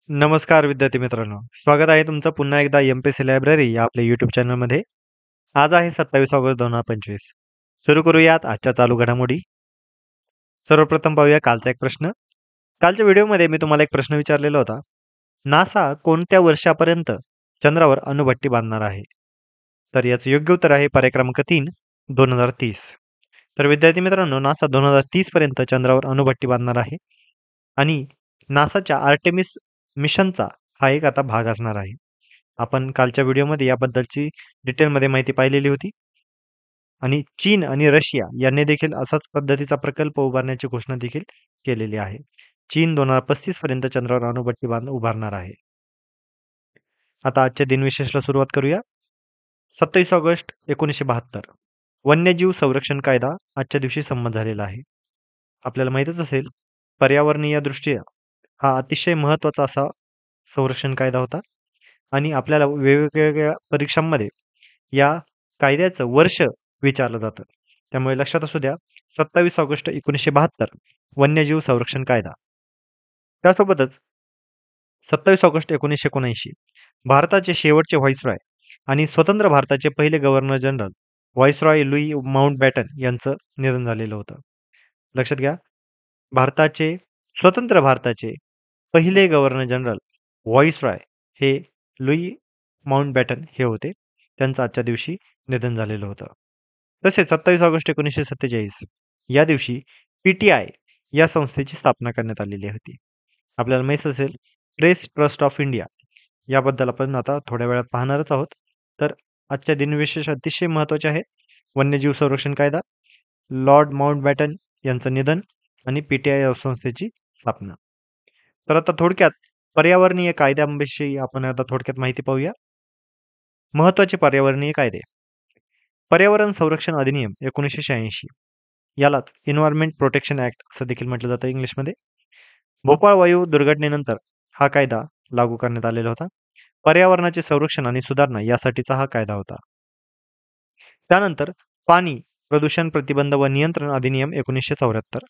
नमस्कार विद्यार्थी मित्रांनो, स्वागत आहे तुमचं पुन्हा एकदा एम-पी-एस-सी लायब्ररी या आपल्या यूट्यूब चॅनलमध्ये. आज आहे 27 ऑगस्ट 2025. सुरू करूयात आजच्या चालू घडामोडी. सर्वप्रथम पाहूया कालचा एक प्रश्न. कालच्या व्हिडिओमध्ये मी तुम्हाला एक प्रश्न विचारलेला होता. नासा कोणत्या वर्षापर्यंत चंद्रावर अणुभट्टी बांधणार आहे? तर याचं योग्य उत्तर आहे पर्याय क्रमांक 3, 2030. तर विद्यार्थी मित्रांनो, नासा 2030 पर्यंत चंद्रावर अणुभट्टी बांधणार आहे आणि नासाच्या आर्टेमिस मिशनचा हा एक आता भाग असणार आहे. आपण कालच्या व्हिडिओमध्ये याबद्दलची डिटेलमध्ये माहिती पाहिलेली होती आणि चीन आणि रशिया यांनी देखील असाच पद्धतीचा प्रकल्प उभारण्याची घोषणा देखील केलेली आहे. चीन 2035 पर्यंत चंद्रावर अणुभट्टी उभारणार आहे. आता आजच्या दिनविशेषला सुरुवात करूया. 27 ऑगस्ट 1972 वन्यजीव संरक्षण कायदा आजच्या दिवशी संमत झालेला आहे. आपल्याला माहीतच असेल, पर्यावरणीय दृष्ट्या हा अतिशय महत्त्वाचा असा संरक्षण कायदा होता आणि आपल्याला वेगवेगळ्या परीक्षांमध्ये या कायद्याचं वर्ष विचारलं जातं. त्यामुळे लक्षात असू द्या, 27 ऑगस्ट 1972 वन्यजीव संरक्षण कायदा. त्यासोबतच 27 ऑगस्ट 1979 भारताचे शेवटचे व्हाईसरॉय आणि स्वतंत्र भारताचे पहिले governor general viceroy Louis Mountbatten यांचं निधन झालेलं होतं. लक्षात घ्या, स्वतंत्र भारताचे पहिले गव्हर्नर जनरल व्हाईसरॉय हे लुई माउंटबॅटन हे होते. त्यांचं आजच्या दिवशी निधन झालेलं होतं. तसेच 27 ऑगस्ट 1947 या दिवशी PTI या संस्थेची स्थापना करण्यात आलेली होती. आपल्याला माहीत असेल, प्रेस ट्रस्ट ऑफ इंडिया याबद्दल आपण आता थोड्या वेळात पाहणारच आहोत. तर आजच्या दिनविशेष अतिशय महत्त्वाचे आहेत. वन्यजीव संरक्षण कायदा, लॉर्ड माउंटबॅटन यांचं निधन आणि PTI या संस्थेची स्थापना. तर आता थोडक्यात पर्यावरणीय कायद्यांविषयी आपण आता थोडक्यात माहिती पाहूया. महत्त्वाचे पर्यावरणीय कायदे. पर्यावरण संरक्षण अधिनियम 1986 यालाच एन्व्हायरमेंट प्रोटेक्शन ऍक्ट असं देखील म्हटलं जातं इंग्लिशमध्ये. भोपाळ वायू दुर्घटनेनंतर हा कायदा लागू करण्यात आलेला होता. पर्यावरणाचे संरक्षण आणि सुधारणा यासाठीचा हा कायदा होता. त्यानंतर पाणी प्रदूषण प्रतिबंध व नियंत्रण अधिनियम 1974,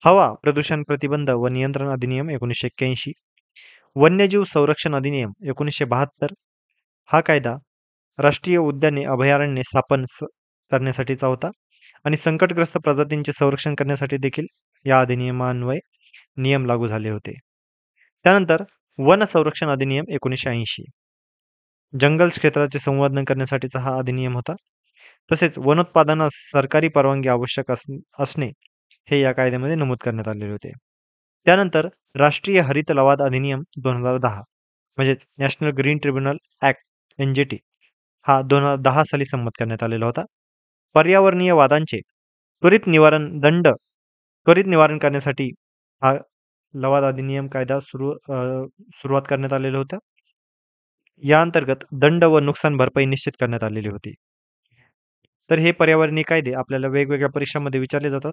हवा प्रदूषण प्रतिबंध व नियंत्रण अधिनियम 1981, वन्यजीव संरक्षण अधिनियम 1972. हा कायदा राष्ट्रीय उद्याने अभयारण्ये स्थापन करण्यासाठीचा होता आणि संकटग्रस्त प्रजातींचे संरक्षण करण्यासाठी देखील या अधिनियमान्वये नियम लागू झाले होते. त्यानंतर वन संरक्षण अधिनियम 1980, जंगल क्षेत्राचे संवर्धन करण्यासाठीचा हा अधिनियम होता. तसेच वनोत्पादनास सरकारी परवानगी आवश्यक असणे हे या कायद्यामध्ये नमूद करण्यात आलेले होते. त्यानंतर राष्ट्रीय हरित लवाद अधिनियम 2010 म्हणजेच national green tribunal act NGT हा 2010 साली संमत करण्यात आलेला होता. पर्यावरणीय वादांचे त्वरित निवारण करण्यासाठी हा लवाद अधिनियम कायदा सुरुवात करण्यात आलेला होता. या अंतर्गत दंड व नुकसान भरपाई निश्चित करण्यात आलेली होती. तर हे पर्यावरणीय कायदे आपल्याला वेगवेगळ्या परीक्षांमध्ये विचारले जातात.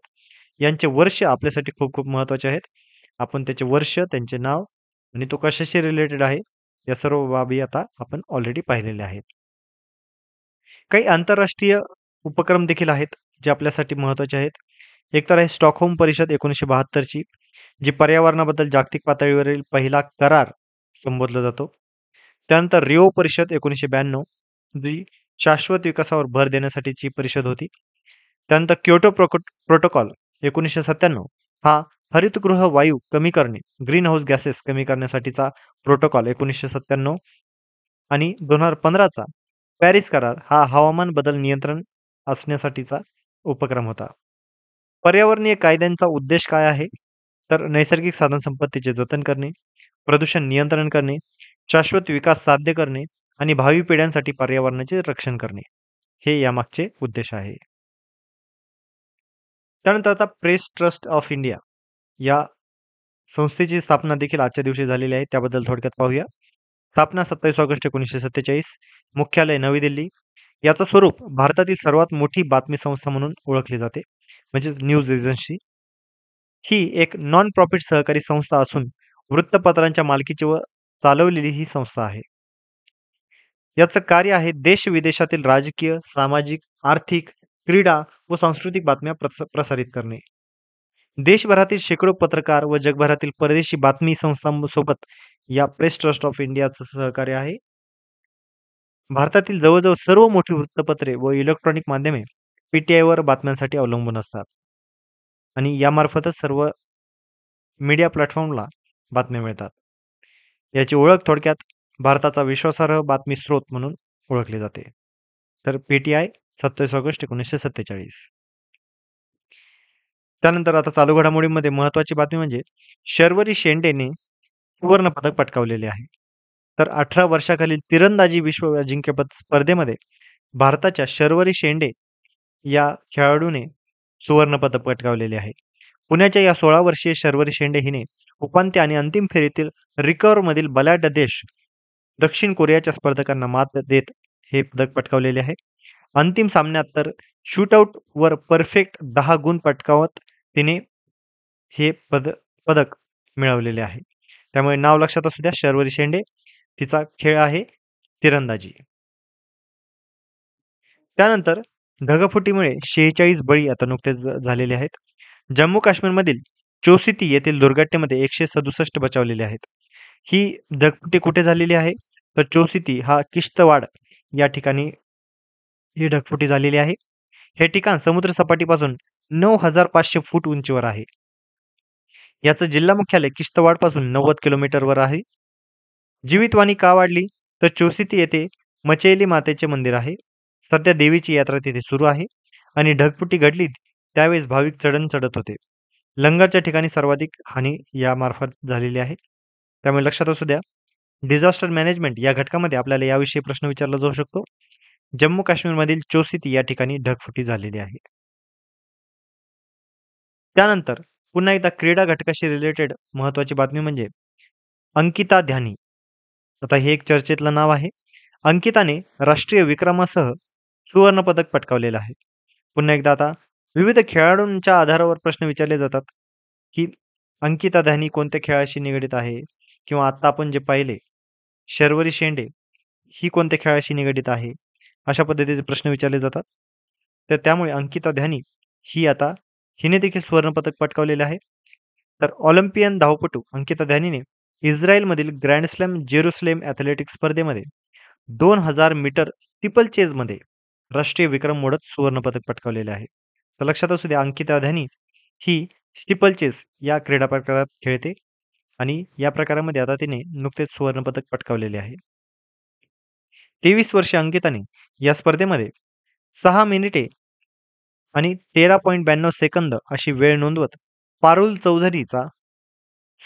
यांचे वर्ष आपल्यासाठी खूप खूप महत्त्वाचे आहेत. आपण त्याचे वर्ष, त्यांचे नाव आणि तो कशाशी रिलेटेड आहे या सर्व बाबी आता आपण ऑलरेडी पाहिलेल्या आहेत. काही आंतरराष्ट्रीय उपक्रम देखील आहेत जे आपल्यासाठी महत्त्वाचे आहेत. एक तर आहे स्टॉकहोम परिषद 1972ची, जी पर्यावरणाबद्दल जागतिक पातळीवरील पहिला करार संबोधला जातो. त्यानंतर रिओ परिषद 1992, जी शाश्वत विकासावर भर देण्यासाठीची परिषद होती. त्यानंतर क्योटो प्रोटोकॉल 1997 हा हरितगृह वायू कमी करणे, ग्रीन हाऊस गॅसेस कमी करण्यासाठीचा प्रोटोकॉल 1997 आणि 2015चा पॅरिस करार हा हवामान बदल नियंत्रण असण्यासाठीचा उपक्रम होता. पर्यावरणीय कायद्यांचा उद्देश काय आहे? तर नैसर्गिक साधनसंपत्तीचे जतन करणे, प्रदूषण नियंत्रण करणे, शाश्वत विकास साध्य करणे आणि भावी पिढ्यांसाठी पर्यावरणाचे रक्षण करणे हे यामागचे उद्देश आहे. त्यानंतर आता प्रेस ट्रस्ट ऑफ इंडिया या संस्थेची स्थापना देखील आजच्या दिवशी झालेली आहे. त्याबद्दल थोडक्यात पाहूया. स्थापना 27 ऑगस्ट 1947, मुख्यालय नवी दिल्ली. याचं स्वरूप भारतातील सर्वात मोठी बातमी संस्था म्हणून ओळखली जाते, म्हणजे न्यूज एजन्सी. ही एक नॉन प्रॉफिट सहकारी संस्था असून वृत्तपत्रांच्या मालकीची व चालवलेली ही संस्था आहे. याचं कार्य आहे देश विदेशातील राजकीय, सामाजिक, आर्थिक, क्रीडा व सांस्कृतिक बातम्या प्रसारित करणे. देशभरातील शेकडो पत्रकार व जगभरातील परदेशी बातमी संस्थांसोबत या प्रेस ट्रस्ट ऑफ इंडियाचं सहकार्य आहे. भारतातील जवळ-जवळ सर्व मोठी वृत्तपत्रे व इलेक्ट्रॉनिक माध्यमे पी-टी-आयवर बातम्यांसाठी अवलंबून असतात आणि यामार्फतच सर्व मीडिया प्लॅटफॉर्मला बातम्या मिळतात. याची ओळख थोडक्यात भारताचा विश्वासार्ह बातमी स्रोत म्हणून ओळखली जाते. तर पी-टी-आय 27 ऑगस्ट 1947. त्यानंतर आता चालू घडामोडींमध्ये महत्त्वाची बातमी म्हणजे शर्वरी शेंडेने सुवर्ण पदक पटकावलेले आहे. तर 18 वर्षाखालील तिरंदाजी विश्व अजिंक्यपद स्पर्धेमध्ये भारताच्या शर्वरी शेंडे या खेळाडूने सुवर्ण पदक पटकावलेले आहे. पुण्याच्या या 16 वर्षीय शर्वरी शेंडे हिने उपांत्य आणि अंतिम फेरीतील रिकव्हरमधील बलाढ्य देश दक्षिण कोरियाच्या स्पर्धकांना मात देत हे पदक पटकावलेले आहे. अंतिम सामन्यात तर शूटआउटवर परफेक्ट 10 गुण पटकावत तिने हे पदक मिळवलेले आहे. त्यामुळे नाव लक्षात असू द्या, शर्वरी शेंडे. तिचा खेळ आहे तिरंदाजी. त्यानंतर ढगफुटीमुळे 46 बळी आता नुकतेच झालेले आहेत. जम्मू काश्मीरमधील चोसिती येथील दुर्घटनेमध्ये 167 बचावलेले आहेत. ही ढगफुटी कुठे झालेली आहे? तर चोसिती हा किश्तवाड या ठिकाणी ही ढगफुटी झालेली आहे. हे ठिकाण समुद्र सपाटीपासून 9,500 फूट उंचीवर आहे. याचं जिल्हा मुख्यालय किश्तवाडपासून 90 किलोमीटरवर आहे. जीवितहानी का वाढली? तर चोसिती येथे मचेली मातेचे मंदिर आहे. सध्या देवीची यात्रा तिथे सुरू आहे आणि ढगफुटी घडली त्यावेळेस भाविक चढण चढत होते. लंगरच्या ठिकाणी सर्वाधिक हानी यामार्फत झालेली आहे. त्यामुळे लक्षात असू द्या. डिझास्टर मॅनेजमेंट या घटकामध्ये आपल्याला याविषयी प्रश्न विचारला जाऊ शकतो. जम्मू काश्मीरमधील चोसिती या ठिकाणी ढगफुटी झालेली आहे. त्यानंतर पुन्हा एकदा क्रीडा घटकाशी रिलेटेड महत्त्वाची बातमी म्हणजे अंकिता ध्यानी. आता हे एक चर्चेतलं नाव आहे. अंकिताने राष्ट्रीय विक्रमासह सुवर्ण पदक पटकावलेलं आहे. पुन्हा एकदा आता विविध खेळाडूंच्या आधारावर प्रश्न विचारले जातात, की अंकिता ध्यानी कोणत्या खेळाशी निगडीत आहे? किंवा आता आपण जे पाहिले शर्वरी शेंडे ही कोणत्या खेळाशी निगडीत आहे? अशा पद्धतीचे प्रश्न विचारले जातात. तर त्यामुळे अंकिता ध्यानी ही आता हिने देखील सुवर्णपदक पटकावलेले आहे. तर ऑलिम्पियन धावपटू अंकिता ध्यानीने इस्रायलमधील ग्रँड स्लॅम जेरुसलेम ॲथलेटिक्स स्पर्धेमध्ये 2000 मीटर स्टीपल चेजमध्ये राष्ट्रीय विक्रम मोडत सुवर्णपदक पटकावलेले आहे. तर लक्षात असू द्या, अंकिता ध्यानी ही स्टीपल चेस या क्रीडा प्रकारात खेळते आणि या प्रकारामध्ये आता तिने नुकतेच सुवर्णपदक पटकावलेले आहे. 23 वर्षीय अंकिताने या स्पर्धेमध्ये 6 मिनिटे आणि 13.92 सेकंद अशी वेळ नोंदवत पारुल चौधरीचा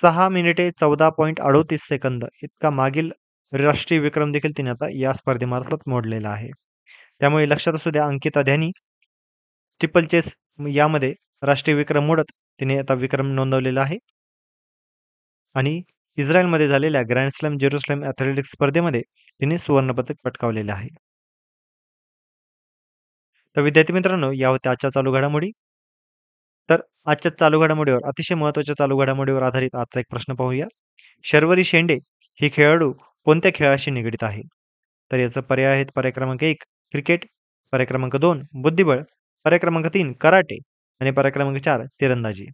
6 मिनिटे 14.38 सेकंद इतका मागील राष्ट्रीय विक्रम देखील तिने आता या स्पर्धेमार्फत मोडलेला आहे. त्यामुळे लक्षात असू द्या, अंकिता ध्यानी ट्रिपल चेस यामध्ये राष्ट्रीय विक्रम मोडत तिने आता विक्रम नोंदवलेला आहे आणि इस्रायलमध्ये झालेल्या ग्रँड स्लॅम जेरुसलेम ॲथलेटिक्स स्पर्धेमध्ये तिने सुवर्णपदक पटकावलेले आहे. तर विद्यार्थी मित्रांनो, या होत्या आजच्या चालू घडामोडी. तर आजच्या चालू घडामोडीवर अतिशय महत्त्वाच्या चालू घडामोडीवर आधारित आजचा एक प्रश्न पाहूया. शर्वरी शेंडे ही खेळाडू कोणत्या खेळाशी निगडीत आहे? तर याचा पर्याय आहेत पर्याय क्रमांक 1 क्रिकेट, पर्याय क्रमांक 2 बुद्धिबळ, पर्याय क्रमांक 3 कराटे आणि पर्याय क्रमांक 4 तिरंदाजी.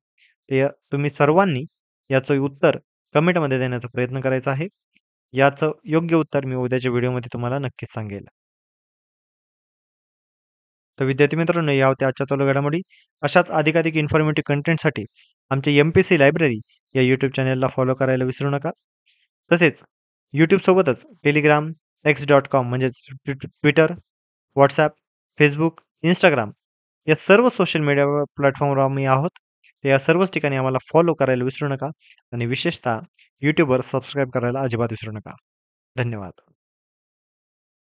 तर तुम्ही सर्वांनी याचं उत्तर कमेंटमध्ये देण्याचा प्रयत्न करायचा आहे. याचं योग्य उत्तर मी उद्याच्या व्हिडिओमध्ये तुम्हाला नक्कीच सांगेल. तर विद्यार्थी मित्रांनो, या होत्या आजच्या चालू घडामोडी. अशाच अधिकाधिक इन्फॉर्मेटिव्ह कंटेंटसाठी आमच्या एम-पी-सी लायब्ररी या यूट्यूब चॅनलला फॉलो करायला विसरू नका. तसेच यूट्यूबसोबतच टेलिग्राम, x.com म्हणजेच ट्विटर, WhatsApp, Facebook, Instagram या सर्व सोशल मीडिया प्लॅटफॉर्मवर आम्ही आहोत. तर या सर्वच ठिकाणी आम्हाला फॉलो करायला विसरू नका आणि विशेषतः यूट्यूबवर सबस्क्राईब करायला अजिबात विसरू नका. धन्यवाद.